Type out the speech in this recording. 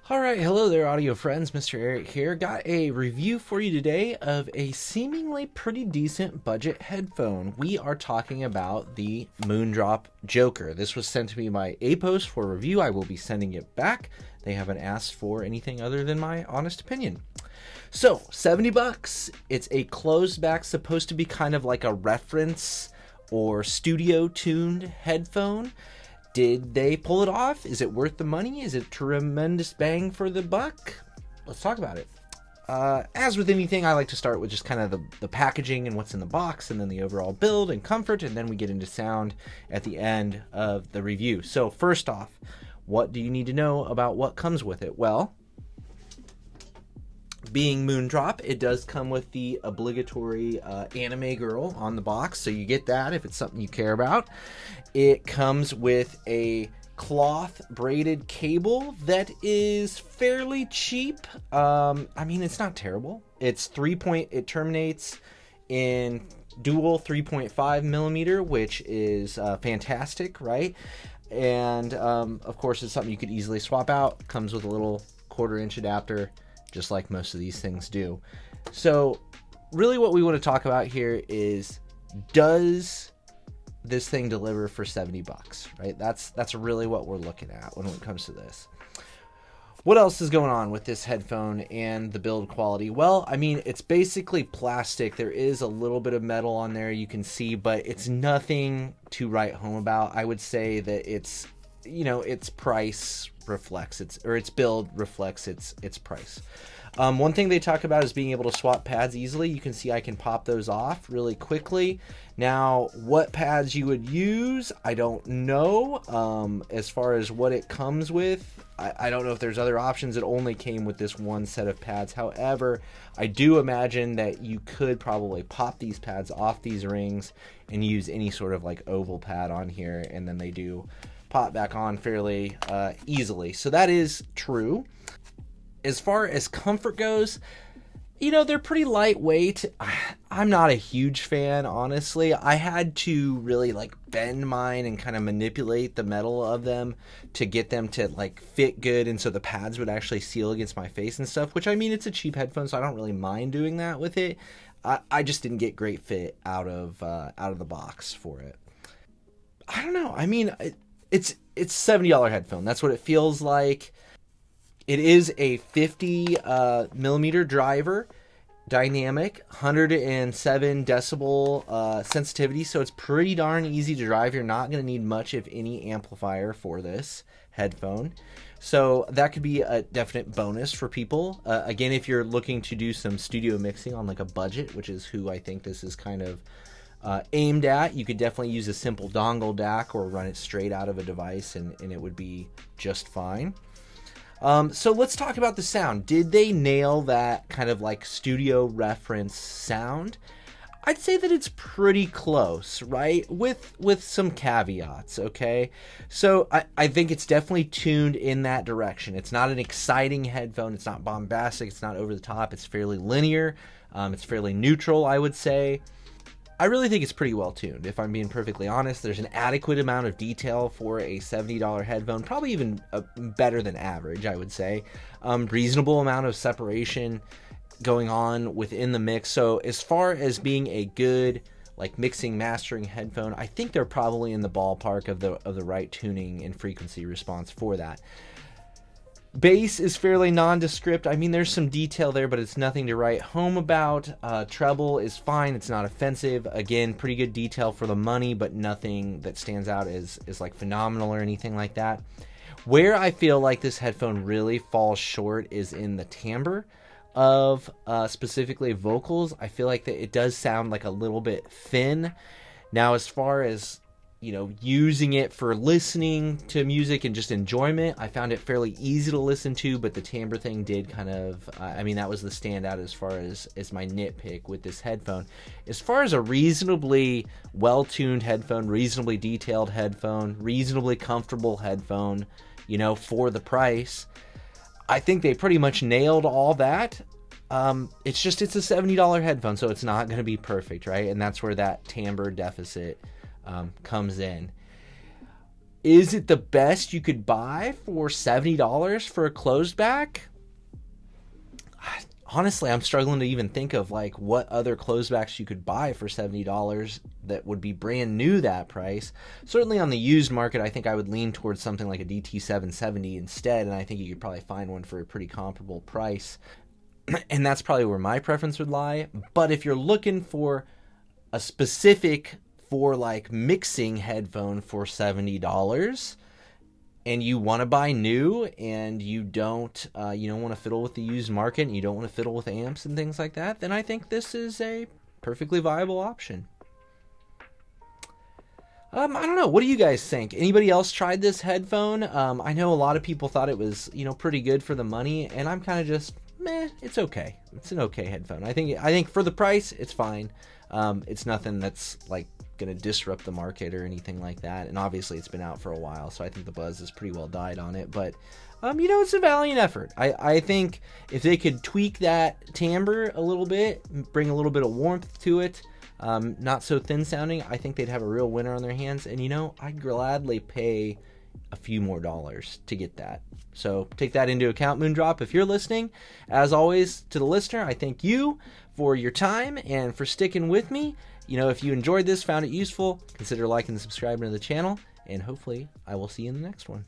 Alright, hello there audio friends, MrAyrit here. Got a review for you today of a seemingly pretty decent budget headphone. We are talking about the Moondrop Joker. This was sent to me by APOS for review. I will be sending it back. They haven't asked for anything other than my honest opinion. So, 70 bucks. It's a closed back, supposed to be kind of like a reference or studio tuned headphone. Did they pull it off? Is it worth the money? Is it tremendous bang for the buck? Let's talk about it. As with anything, I like to start with just kind of the packaging and what's in the box, and then the overall build and comfort, and then we get into sound at the end of the review. So first off, what do you need to know about what comes with it? Well, being Moondrop, it does come with the obligatory anime girl on the box, so you get that if it's something you care about. It comes with a cloth braided cable that is fairly cheap. I mean, it's not terrible. It's it terminates in dual 3.5 millimeter, which is fantastic, right? And of course, it's something you could easily swap out. Comes with a little 1/4 inch adapter, just like most of these things do. So really what we want to talk about here is, does this thing deliver for 70 bucks, right? That's really what we're looking at when it comes to this. What else is going on with this headphone and the build quality? Well, I mean, it's basically plastic. There is a little bit of metal on there, you can see, but it's nothing to write home about. I would say that it's, you know, its price reflects its build reflects its price. One thing they talk about is being able to swap pads easily. You can see I can pop those off really quickly. Now, what pads you would use, I don't know. As far as what it comes with, I don't know if there's other options. It only came with this one set of pads. However, I do imagine that you could probably pop these pads off these rings and use any sort of like oval pad on here, and then they do pop back on fairly easily. So that is true. As far as comfort goes, you know, they're pretty lightweight. I'm not a huge fan, honestly. I had to really like bend mine and kind of manipulate the metal of them to get them to like fit good, and so the pads would actually seal against my face and stuff, which, I mean, it's a cheap headphone, so I don't really mind doing that with it. I just didn't get great fit out of the box for it. I don't know. I mean, it's $70 headphone. That's what it feels like. It is a 50 millimeter driver, dynamic, 107 decibel sensitivity, so it's pretty darn easy to drive. You're not going to need much, if any, amplifier for this headphone. So that could be a definite bonus for people. Again, if you're looking to do some studio mixing on like a budget, which is who I think this is kind of aimed at, you could definitely use a simple dongle DAC or run it straight out of a device, and it would be just fine. So let's talk about the sound. Did they nail that kind of like studio reference sound? I'd say that it's pretty close, right? With some caveats, okay? So I think it's definitely tuned in that direction. It's not an exciting headphone. It's not bombastic. It's not over the top. It's fairly linear. It's fairly neutral, I would say. I really think it's pretty well tuned, if I'm being perfectly honest. There's an adequate amount of detail for a $70 headphone, probably even better than average, I would say. Reasonable amount of separation going on within the mix. So as far as being a good like mixing, mastering headphone, I think they're probably in the ballpark of the right tuning and frequency response for that. Bass is fairly nondescript. I mean, there's some detail there, but it's nothing to write home about. Treble is fine. It's not offensive. Again, pretty good detail for the money, but nothing that stands out as like phenomenal or anything like that. Where I feel like this headphone really falls short is in the timbre of specifically vocals. I feel like that it does sound like a little bit thin. Now, as far as, you know, using it for listening to music and just enjoyment, I found it fairly easy to listen to, but the timbre thing did kind of, I mean, that was the standout as far as my nitpick with this headphone. As far as a reasonably well-tuned headphone, reasonably detailed headphone, reasonably comfortable headphone, you know, for the price, I think they pretty much nailed all that. It's a $70 headphone, so it's not going to be perfect, right? And that's where that timbre deficit comes in. Is it the best you could buy for $70 for a closed back? Honestly, I'm struggling to even think of like what other closebacks you could buy for $70 that would be brand new that price. Certainly on the used market, I think I would lean towards something like a DT770 instead, and I think you could probably find one for a pretty comparable price. And that's probably where my preference would lie. But if you're looking for a specific for like mixing headphone for $70, and you want to buy new, and you don't want to fiddle with the used market, and you don't want to fiddle with amps and things like that, then I think this is a perfectly viable option. I don't know. What do you guys think? Anybody else tried this headphone? I know a lot of people thought it was, pretty good for the money, and I'm kind of just, meh, it's okay. It's an okay headphone. I think for the price, it's fine. It's nothing that's like going to disrupt the market or anything like that, and obviously it's been out for a while, so I think the buzz is pretty well died on it, but it's a valiant effort. I think if they could tweak that timbre a little bit, bring a little bit of warmth to it, not so thin sounding, I think they'd have a real winner on their hands, and I'd gladly pay a few more dollars to get that. So take that into account, Moondrop. If you're listening, as always, to the listener, I thank you for your time and for sticking with me. If you enjoyed this, found it useful, consider liking and subscribing to the channel, and hopefully I will see you in the next one.